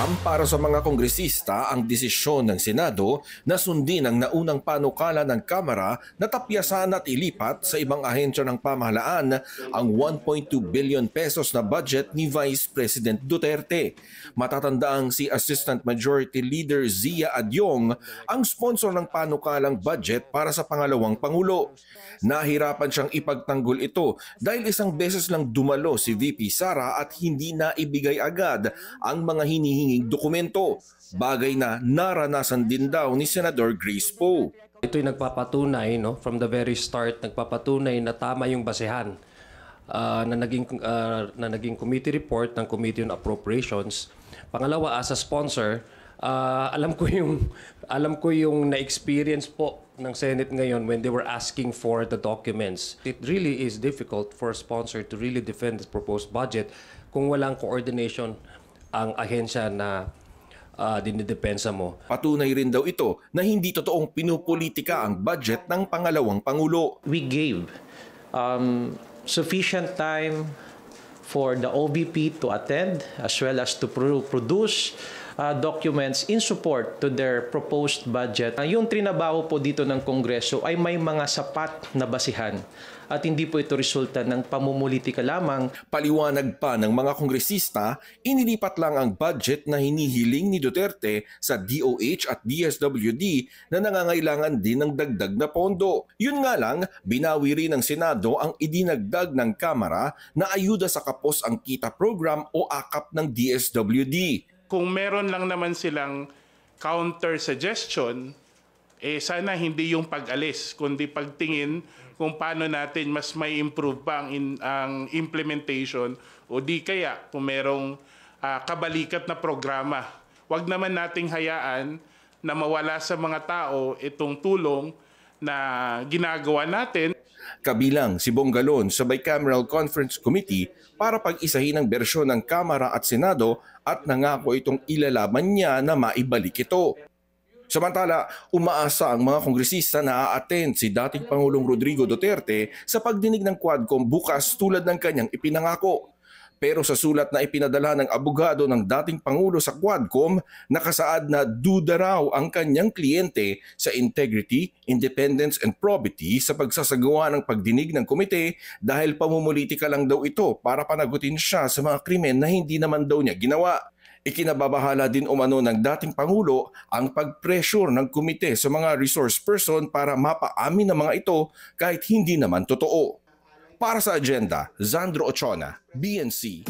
Ramdam para sa mga kongresista ang desisyon ng Senado na sundin ang naunang panukala ng Kamara na tapyasan at ilipat sa ibang ahensya ng pamahalaan ang 1.2 billion pesos na budget ni Vice President Duterte. Matatandaang si Assistant Majority Leader Zia Adyong ang sponsor ng panukalang budget para sa pangalawang Pangulo. Nahirapan siyang ipagtanggol ito dahil isang beses lang dumalo si VP Sara at hindi na ibigay agad ang mga hinihinging dokumento, bagay na naranasan din daw ni Senador Grace Poe. Ito'y nagpapatunay, from the very start, nagpapatunay na tama yung basehan na naging committee report ng Committee on Appropriations. Pangalawa, as a sponsor, alam ko yung na-experience po ng Senate ngayon when they were asking for the documents. It really is difficult for a sponsor to really defend this proposed budget kung walang coordination ang ahensya na dinidepensa mo. Patunay rin daw ito na hindi totoong pinupolitika ang budget ng pangalawang Pangulo. We gave sufficient time for the OVP to attend as well as to produce documents in support to their proposed budget. Yung trinabaho po dito ng Kongreso ay may mga sapat na basihan at hindi po ito resulta ng pamumulitika lamang. Paliwanag pa ng mga kongresista, inilipat lang ang budget na hinihiling ni Duterte sa DOH at DSWD na nangangailangan din ng dagdag na pondo. Yun nga lang, binawi rin ng Senado ang idinagdag ng Kamara na ayuda sa Kapos ang Kita program o AKAP ng DSWD. Kung meron lang naman silang counter suggestion, sana hindi yung pag-alis, kundi pagtingin kung paano natin mas may improve pa ang implementation o di kaya kung merong kabalikat na programa. Huwag naman nating hayaan na mawala sa mga tao itong tulong na ginagawa natin. Kabilang si Bongalon sa Bicameral Conference Committee para pag-isahin ang bersyon ng Kamara at Senado at nangako itong ilalaban niya na maibalik ito. Samantala, umaasa ang mga kongresista na a-attend si dating Pangulong Rodrigo Duterte sa pagdinig ng Quadcom bukas tulad ng kanyang ipinangako. Pero sa sulat na ipinadala ng abogado ng dating Pangulo sa Quadcom, nakasaad na duda raw ang kanyang kliyente sa integrity, independence and probity sa pagsasagawa ng pagdinig ng komite dahil pamumulitika lang daw ito para panagutin siya sa mga krimen na hindi naman daw niya ginawa. Ikinababahala din umano ng dating Pangulo ang pag-pressure ng komite sa mga resource person para mapaamin ng mga ito kahit hindi naman totoo. Para sa agenda, Zandro Ochona, BNC.